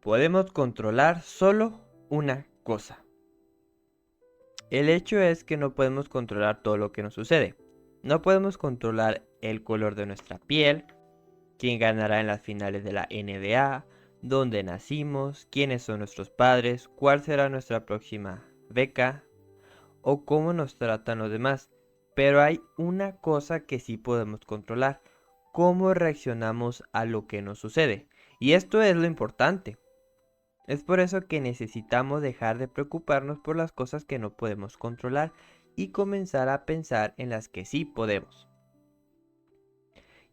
Podemos controlar solo una cosa. El hecho es que no podemos controlar todo lo que nos sucede. No podemos controlar el color de nuestra piel, quién ganará en las finales de la NBA, dónde nacimos, quiénes son nuestros padres, cuál será nuestra próxima beca o cómo nos tratan los demás. Pero hay una cosa que sí podemos controlar: cómo reaccionamos a lo que nos sucede. Y esto es lo importante. Es por eso que necesitamos dejar de preocuparnos por las cosas que no podemos controlar y comenzar a pensar en las que sí podemos.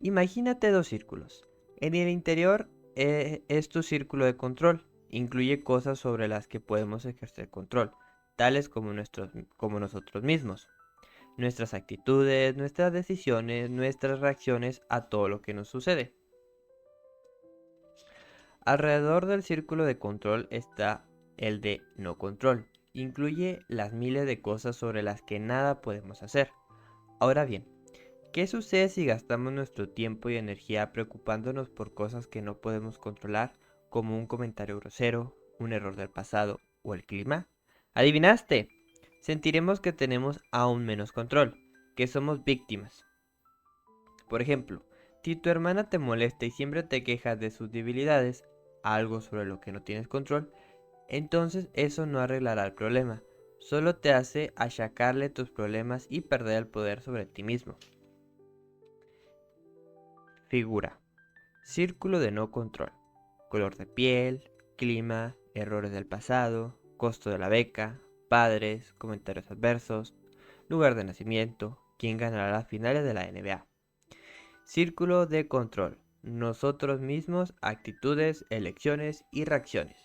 Imagínate dos círculos. En el interior es tu círculo de control. Incluye cosas sobre las que podemos ejercer control, tales como nosotros mismos, nuestras actitudes, nuestras decisiones, nuestras reacciones a todo lo que nos sucede. Alrededor del círculo de control está el de no control. Incluye las miles de cosas sobre las que nada podemos hacer. Ahora bien, ¿qué sucede si gastamos nuestro tiempo y energía preocupándonos por cosas que no podemos controlar, como un comentario grosero, un error del pasado o el clima? ¿Adivinaste? Sentiremos que tenemos aún menos control, que somos víctimas. Por ejemplo, si tu hermana te molesta y siempre te quejas de sus debilidades, algo sobre lo que no tienes control, entonces eso no arreglará el problema, solo te hace achacarle tus problemas y perder el poder sobre ti mismo. Figura: círculo de no control. Color de piel, clima, errores del pasado, costo de la beca, padres, comentarios adversos, lugar de nacimiento, quién ganará las finales de la NBA. Círculo de control: nosotros mismos, actitudes, elecciones y reacciones.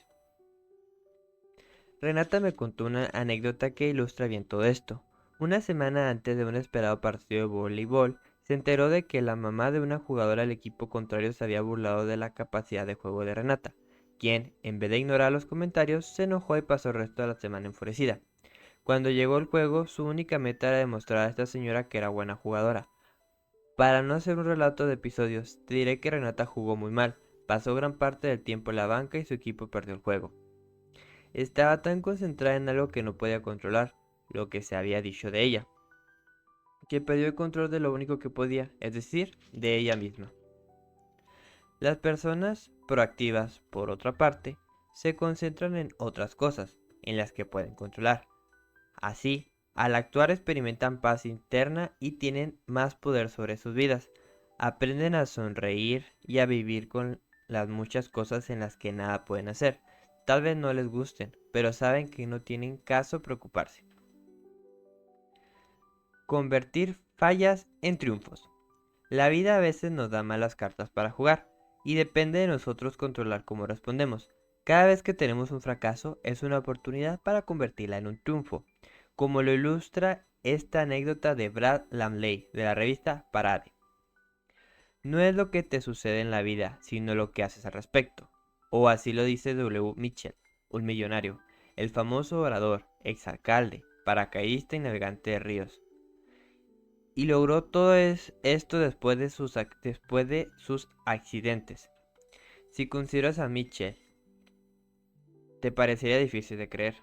Renata me contó una anécdota que ilustra bien todo esto. Una semana antes de un esperado partido de voleibol, se enteró de que la mamá de una jugadora del equipo contrario se había burlado de la capacidad de juego de Renata, quien, en vez de ignorar los comentarios, se enojó y pasó el resto de la semana enfurecida. Cuando llegó el juego, su única meta era demostrar a esta señora que era buena jugadora. Para no hacer un relato de episodios, te diré que Renata jugó muy mal, pasó gran parte del tiempo en la banca y su equipo perdió el juego. Estaba tan concentrada en algo que no podía controlar, lo que se había dicho de ella, que perdió el control de lo único que podía, es decir, de ella misma. Las personas proactivas, por otra parte, se concentran en otras cosas, en las que pueden controlar. Así, al actuar experimentan paz interna y tienen más poder sobre sus vidas. Aprenden a sonreír y a vivir con las muchas cosas en las que nada pueden hacer. Tal vez no les gusten, pero saben que no tienen caso preocuparse. Convertir fallas en triunfos. La vida a veces nos da malas cartas para jugar, y depende de nosotros controlar cómo respondemos. Cada vez que tenemos un fracaso es una oportunidad para convertirla en un triunfo, como lo ilustra esta anécdota de Brad Lamley de la revista Parade. No es lo que te sucede en la vida, sino lo que haces al respecto. O así lo dice W. Mitchell, un millonario, el famoso orador, exalcalde, paracaidista y navegante de ríos. Y logró todo esto después de sus accidentes. Si consideras a Mitchell, te parecería difícil de creer.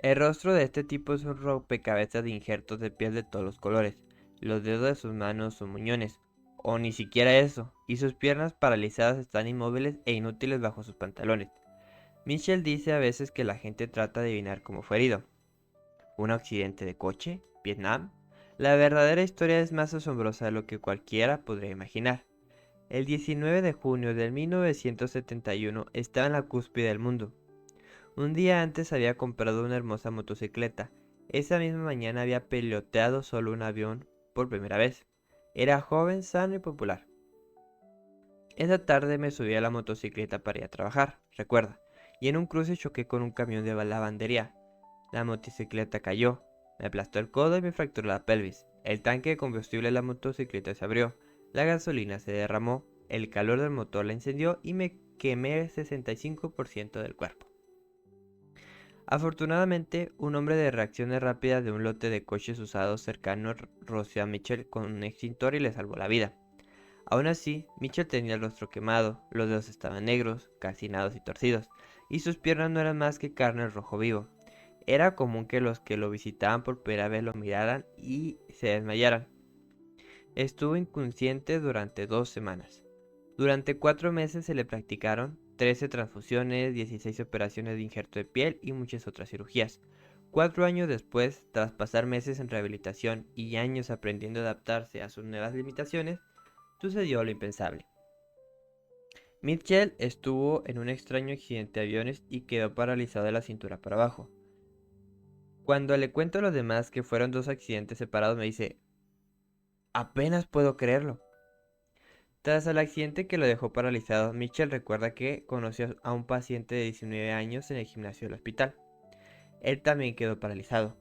El rostro de este tipo es un rompecabezas de injertos de piel de todos los colores. Los dedos de sus manos son muñones, o ni siquiera eso, y sus piernas paralizadas están inmóviles e inútiles bajo sus pantalones. Mitchell dice a veces que la gente trata de adivinar cómo fue herido. ¿Un accidente de coche? ¿Vietnam? La verdadera historia es más asombrosa de lo que cualquiera podría imaginar. El 19 de junio de 1971 estaba en la cúspide del mundo. Un día antes había comprado una hermosa motocicleta. Esa misma mañana había piloteado solo un avión por primera vez. Era joven, sano y popular. Esa tarde me subí a la motocicleta para ir a trabajar, recuerda, y en un cruce choqué con un camión de lavandería. La motocicleta cayó, me aplastó el codo y me fracturó la pelvis. El tanque de combustible de la motocicleta se abrió, la gasolina se derramó, el calor del motor la incendió y me quemé el 65% del cuerpo. Afortunadamente, un hombre de reacciones rápidas de un lote de coches usados cercano roció a Mitchell con un extintor y le salvó la vida. Aún así, Mitchell tenía el rostro quemado, los dedos estaban negros, calcinados y torcidos, y sus piernas no eran más que carne rojo vivo. Era común que los que lo visitaban por primera vez lo miraran y se desmayaran. Estuvo inconsciente durante 2 semanas. Durante 4 meses se le practicaron 13 transfusiones, 16 operaciones de injerto de piel y muchas otras cirugías. 4 años después, tras pasar meses en rehabilitación y años aprendiendo a adaptarse a sus nuevas limitaciones, sucedió lo impensable. Mitchell estuvo en un extraño accidente de aviones y quedó paralizado de la cintura para abajo. Cuando le cuento a los demás que fueron 2 accidentes separados, me dice, apenas puedo creerlo. Tras el accidente que lo dejó paralizado, Mitchell recuerda que conoció a un paciente de 19 años en el gimnasio del hospital. Él también quedó paralizado.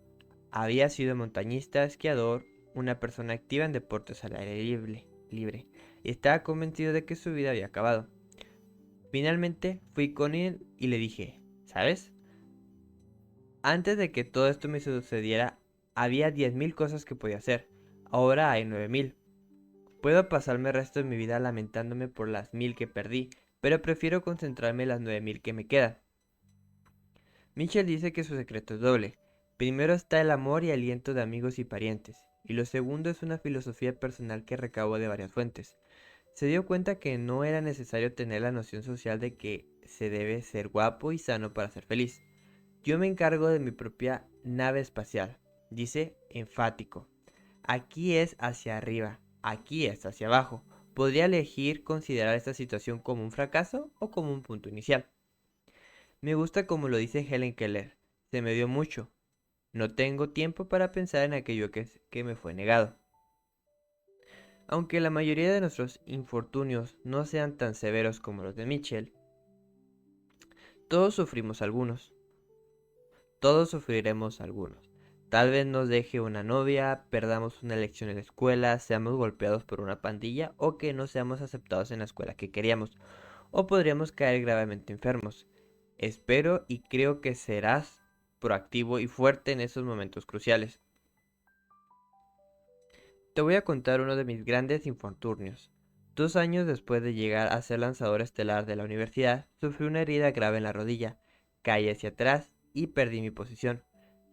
Había sido montañista, esquiador, una persona activa en deportes al aire libre, y estaba convencido de que su vida había acabado. Finalmente fui con él y le dije, ¿sabes? Antes de que todo esto me sucediera, había 10.000 cosas que podía hacer. Ahora hay 9.000. Puedo pasarme el resto de mi vida lamentándome por las 1.000 que perdí, pero prefiero concentrarme en las 9.000 que me quedan. Mitchell dice que su secreto es doble. Primero está el amor y aliento de amigos y parientes, y lo segundo es una filosofía personal que recabó de varias fuentes. Se dio cuenta que no era necesario tener la noción social de que se debe ser guapo y sano para ser feliz. Yo me encargo de mi propia nave espacial, dice enfático. Aquí es hacia arriba, aquí es hacia abajo. Podría elegir considerar esta situación como un fracaso o como un punto inicial. Me gusta como lo dice Helen Keller. Se me dio mucho. No tengo tiempo para pensar en aquello que me fue negado. Aunque la mayoría de nuestros infortunios no sean tan severos como los de Mitchell, todos sufrimos algunos. Todos sufriremos algunos. Tal vez nos deje una novia, perdamos una elección en la escuela, seamos golpeados por una pandilla o que no seamos aceptados en la escuela que queríamos. O podríamos caer gravemente enfermos. Espero y creo que serás proactivo y fuerte en esos momentos cruciales. Te voy a contar uno de mis grandes infortunios. 2 años después de llegar a ser lanzador estelar de la universidad, sufrí una herida grave en la rodilla, caí hacia atrás y perdí mi posición.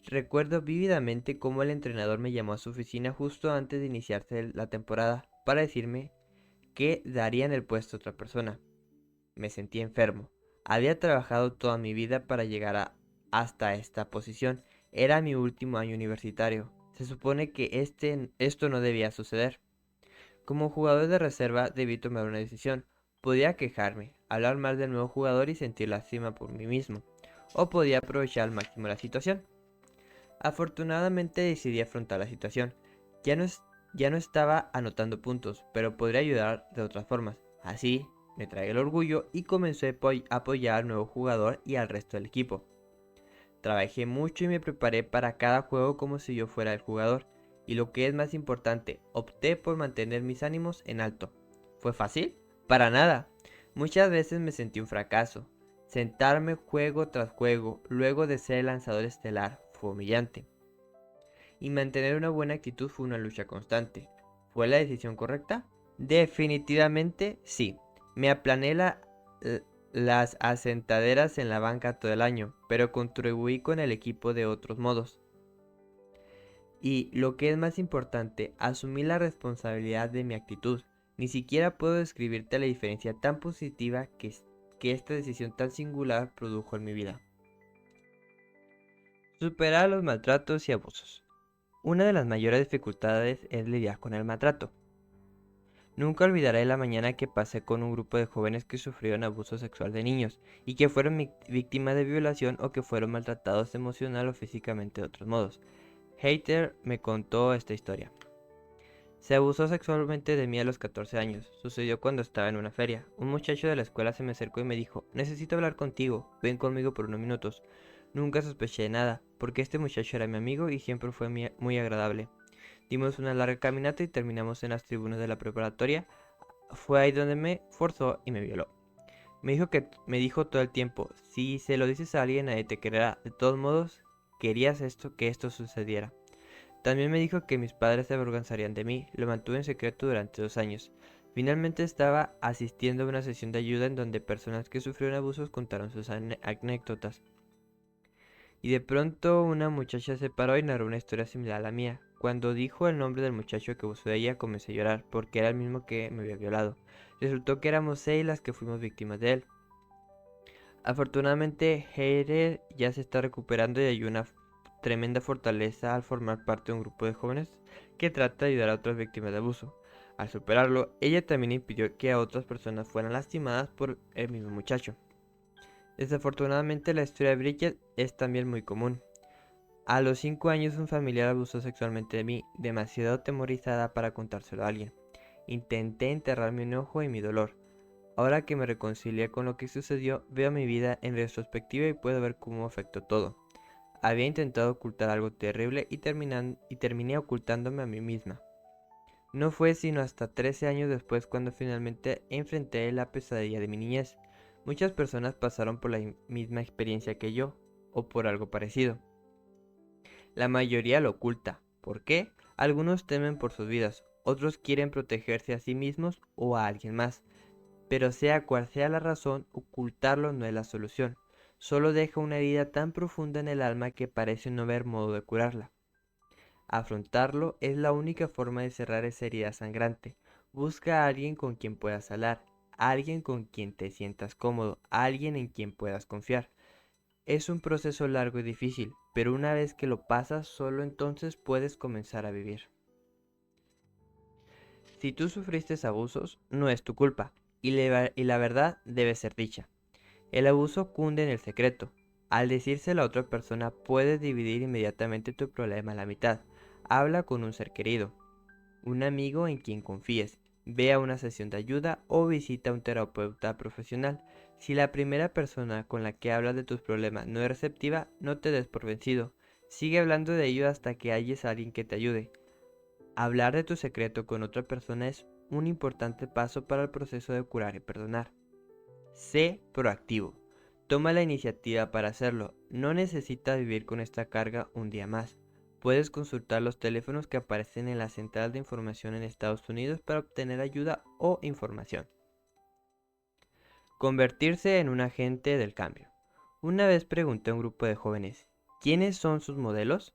Recuerdo vívidamente cómo el entrenador me llamó a su oficina justo antes de iniciarse la temporada para decirme que darían el puesto a otra persona. Me sentí enfermo. Había trabajado toda mi vida para llegar hasta esta posición. Era mi último año universitario. Se supone que esto no debía suceder. Como jugador de reserva debí tomar una decisión. Podía quejarme, hablar mal del nuevo jugador y sentir lástima por mí mismo. O podía aprovechar al máximo la situación. Afortunadamente decidí afrontar la situación. Ya no, ya no estaba anotando puntos, pero podría ayudar de otras formas. Así, me tragué el orgullo y comencé a apoyar al nuevo jugador y al resto del equipo. Trabajé mucho y me preparé para cada juego como si yo fuera el jugador. Y lo que es más importante, opté por mantener mis ánimos en alto. ¿Fue fácil? Para nada. Muchas veces me sentí un fracaso. Sentarme juego tras juego, luego de ser el lanzador estelar, fue humillante. Y mantener una buena actitud fue una lucha constante. ¿Fue la decisión correcta? Definitivamente sí. Me aplané las asentaderas en la banca todo el año, pero contribuí con el equipo de otros modos. Y lo que es más importante, asumí la responsabilidad de mi actitud. Ni siquiera puedo describirte la diferencia tan positiva que esta decisión tan singular produjo en mi vida. Superar los maltratos y abusos. Una de las mayores dificultades es lidiar con el maltrato. Nunca olvidaré la mañana que pasé con un grupo de jóvenes que sufrieron abuso sexual de niños y que fueron víctimas de violación o que fueron maltratados emocional o físicamente de otros modos. Hater me contó esta historia. Se abusó sexualmente de mí a los 14 años. Sucedió cuando estaba en una feria. Un muchacho de la escuela se me acercó y me dijo, necesito hablar contigo, ven conmigo por unos minutos. Nunca sospeché de nada, porque este muchacho era mi amigo y siempre fue muy agradable. Dimos una larga caminata y terminamos en las tribunas de la preparatoria. Fue ahí donde me forzó y me violó. Me dijo todo el tiempo, si se lo dices a alguien nadie te creerá. De todos modos, querías que esto sucediera. También me dijo que mis padres se avergonzarían de mí. Lo mantuve en secreto durante 2 años. Finalmente estaba asistiendo a una sesión de ayuda en donde personas que sufrieron abusos contaron sus anécdotas. Y de pronto una muchacha se paró y narró una historia similar a la mía. Cuando dijo el nombre del muchacho que abusó de ella, comencé a llorar porque era el mismo que me había violado. Resultó que éramos 6 las que fuimos víctimas de él. Afortunadamente, Heider ya se está recuperando y hay una tremenda fortaleza al formar parte de un grupo de jóvenes que trata de ayudar a otras víctimas de abuso. Al superarlo, ella también impidió que a otras personas fueran lastimadas por el mismo muchacho. Desafortunadamente, la historia de Bridget es también muy común. A los 5 años un familiar abusó sexualmente de mí, demasiado atemorizada para contárselo a alguien. Intenté enterrar mi enojo y mi dolor. Ahora que me reconcilié con lo que sucedió, veo mi vida en retrospectiva y puedo ver cómo afectó todo. Había intentado ocultar algo terrible y terminé ocultándome a mí misma. No fue sino hasta 13 años después cuando finalmente enfrenté la pesadilla de mi niñez. Muchas personas pasaron por la misma experiencia que yo, o por algo parecido. La mayoría lo oculta. ¿Por qué? Algunos temen por sus vidas, otros quieren protegerse a sí mismos o a alguien más. Pero sea cual sea la razón, ocultarlo no es la solución. Solo deja una herida tan profunda en el alma que parece no haber modo de curarla. Afrontarlo es la única forma de cerrar esa herida sangrante. Busca a alguien con quien puedas hablar, alguien con quien te sientas cómodo, alguien en quien puedas confiar. Es un proceso largo y difícil, pero una vez que lo pasas, solo entonces puedes comenzar a vivir. Si tú sufriste abusos, no es tu culpa, y la verdad debe ser dicha. El abuso cunde en el secreto. Al decírselo a otra persona, puedes dividir inmediatamente tu problema a la mitad. Habla con un ser querido, un amigo en quien confíes. Ve a una sesión de ayuda o visita a un terapeuta profesional. Si la primera persona con la que hablas de tus problemas no es receptiva, no te des por vencido. Sigue hablando de ello hasta que halles a alguien que te ayude. Hablar de tu secreto con otra persona es un importante paso para el proceso de curar y perdonar. Sé proactivo. Toma la iniciativa para hacerlo. No necesitas vivir con esta carga un día más. Puedes consultar los teléfonos que aparecen en la central de información en Estados Unidos para obtener ayuda o información. Convertirse en un agente del cambio. Una vez pregunté a un grupo de jóvenes, ¿quiénes son sus modelos?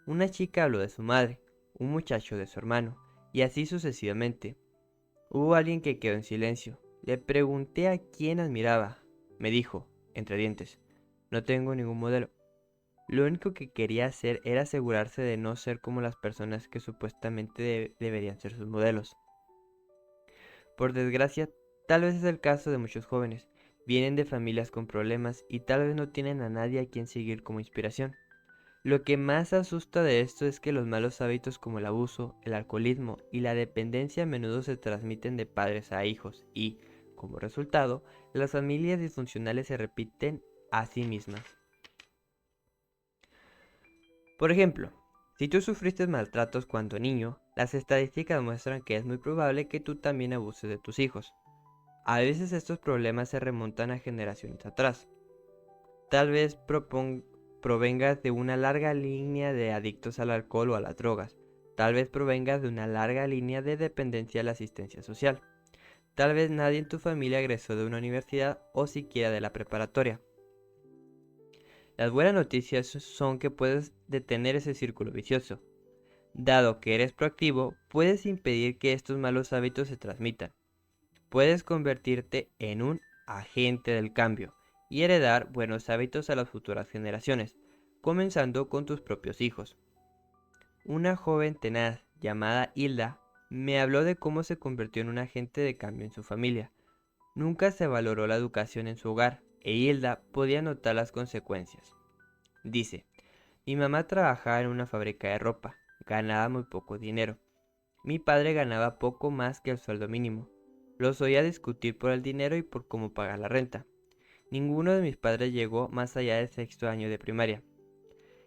Una chica habló de su madre, un muchacho de su hermano, y así sucesivamente. Hubo alguien que quedó en silencio. Le pregunté a quién admiraba. Me dijo, entre dientes, no tengo ningún modelo. Lo único que quería hacer era asegurarse de no ser como las personas que supuestamente deberían ser sus modelos. Por desgracia, tal vez es el caso de muchos jóvenes. Vienen de familias con problemas y tal vez no tienen a nadie a quien seguir como inspiración. Lo que más asusta de esto es que los malos hábitos como el abuso, el alcoholismo y la dependencia a menudo se transmiten de padres a hijos y, como resultado, las familias disfuncionales se repiten a sí mismas. Por ejemplo, si tú sufriste maltratos cuando niño, las estadísticas muestran que es muy probable que tú también abuses de tus hijos. A veces estos problemas se remontan a generaciones atrás. Tal vez provengas de una larga línea de adictos al alcohol o a las drogas. Tal vez provengas de una larga línea de dependencia a la asistencia social. Tal vez nadie en tu familia egresó de una universidad o siquiera de la preparatoria. Las buenas noticias son que puedes detener ese círculo vicioso. Dado que eres proactivo, puedes impedir que estos malos hábitos se transmitan. Puedes convertirte en un agente del cambio y heredar buenos hábitos a las futuras generaciones, comenzando con tus propios hijos. Una joven tenaz llamada Hilda me habló de cómo se convirtió en un agente de cambio en su familia. Nunca se valoró la educación en su hogar e Hilda podía notar las consecuencias. Dice, mi mamá trabajaba en una fábrica de ropa, ganaba muy poco dinero. Mi padre ganaba poco más que el sueldo mínimo. Los oía discutir por el dinero y por cómo pagar la renta. Ninguno de mis padres llegó más allá del sexto año de primaria.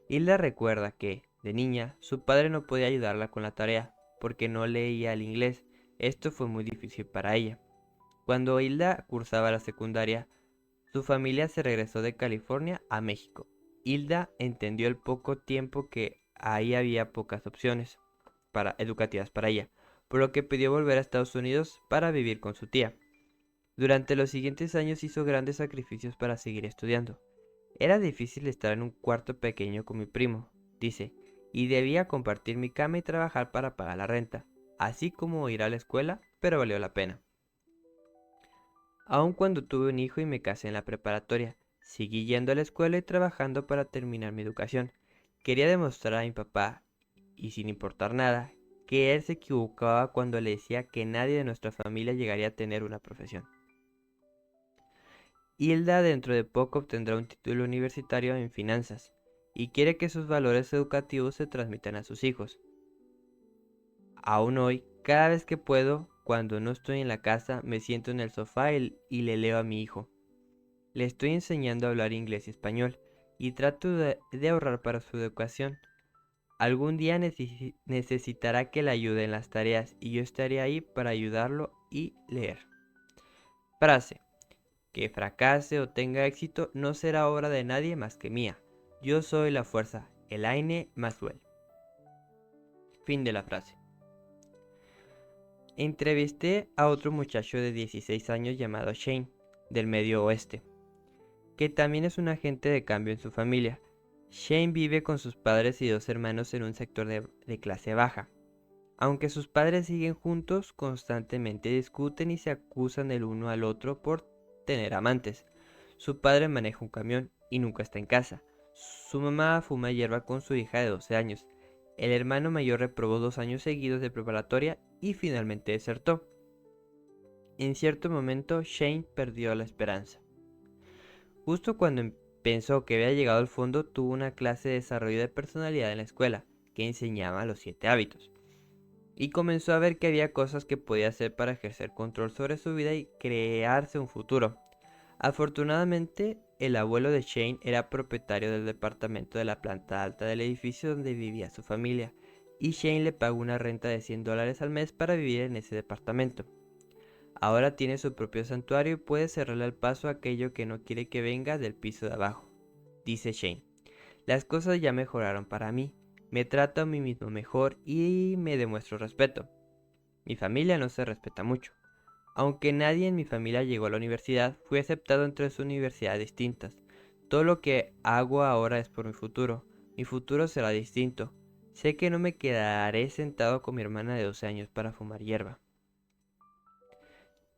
Hilda recuerda que, de niña, su padre no podía ayudarla con la tarea, porque no leía el inglés. Esto fue muy difícil para ella. Cuando Hilda cursaba la secundaria, su familia se regresó de California a México. Hilda entendió al poco tiempo que ahí había pocas opciones educativas para ella. por lo que pidió volver a Estados Unidos para vivir con su tía. Durante los siguientes años hizo grandes sacrificios para seguir estudiando. Era difícil estar en un cuarto pequeño con mi primo, dice, y debía compartir mi cama y trabajar para pagar la renta, así como ir a la escuela, pero valió la pena. Aun cuando tuve un hijo y me casé en la preparatoria, seguí yendo a la escuela y trabajando para terminar mi educación. Quería demostrar a mi papá, y sin importar nada, que él se equivocaba cuando le decía que nadie de nuestra familia llegaría a tener una profesión. Hilda dentro de poco obtendrá un título universitario en finanzas y quiere que sus valores educativos se transmitan a sus hijos. Aún hoy, cada vez que puedo, cuando no estoy en la casa, me siento en el sofá y le leo a mi hijo. Le estoy enseñando a hablar inglés y español y trato de ahorrar para su educación. Algún día necesitará que le ayude en las tareas y yo estaré ahí para ayudarlo y leer. Frase: que fracase o tenga éxito no será obra de nadie más que mía. Yo soy la fuerza. Elaine Maxwell. Fin de la frase. Entrevisté a otro muchacho de 16 años llamado Shane, del Medio Oeste, que también es un agente de cambio en su familia. Shane vive con sus padres y dos hermanos en un sector de clase baja. Aunque sus padres siguen juntos, constantemente discuten y se acusan el uno al otro por tener amantes. Su padre maneja un camión y nunca está en casa. Su mamá fuma hierba con su hija de 12 años. El hermano mayor reprobó 2 años seguidos de preparatoria y finalmente desertó. En cierto momento, Shane perdió la esperanza. Justo cuando pensó que había llegado al fondo, tuvo una clase de desarrollo de personalidad en la escuela, que enseñaba los 7 hábitos. Y comenzó a ver que había cosas que podía hacer para ejercer control sobre su vida y crearse un futuro. Afortunadamente, el abuelo de Shane era propietario del departamento de la planta alta del edificio donde vivía su familia, y Shane le pagó una renta de $100 al mes para vivir en ese departamento. Ahora tiene su propio santuario y puede cerrarle el paso a aquello que no quiere que venga del piso de abajo. Dice Shane: las cosas ya mejoraron para mí, me trato a mí mismo mejor y me demuestro respeto. Mi familia no se respeta mucho. Aunque nadie en mi familia llegó a la universidad, fui aceptado en 3 universidades distintas. Todo lo que hago ahora es por mi futuro. Mi futuro será distinto. Sé que no me quedaré sentado con mi hermana de 12 años para fumar hierba.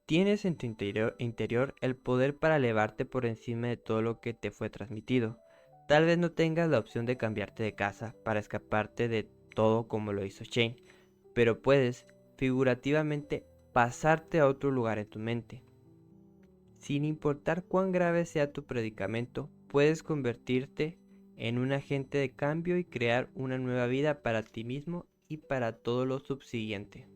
Tienes en tu interior el poder para elevarte por encima de todo lo que te fue transmitido. Tal vez no tengas la opción de cambiarte de casa para escaparte de todo como lo hizo Shane, pero puedes, figurativamente, pasarte a otro lugar en tu mente. Sin importar cuán grave sea tu predicamento, puedes convertirte en un agente de cambio y crear una nueva vida para ti mismo y para todo lo subsiguiente.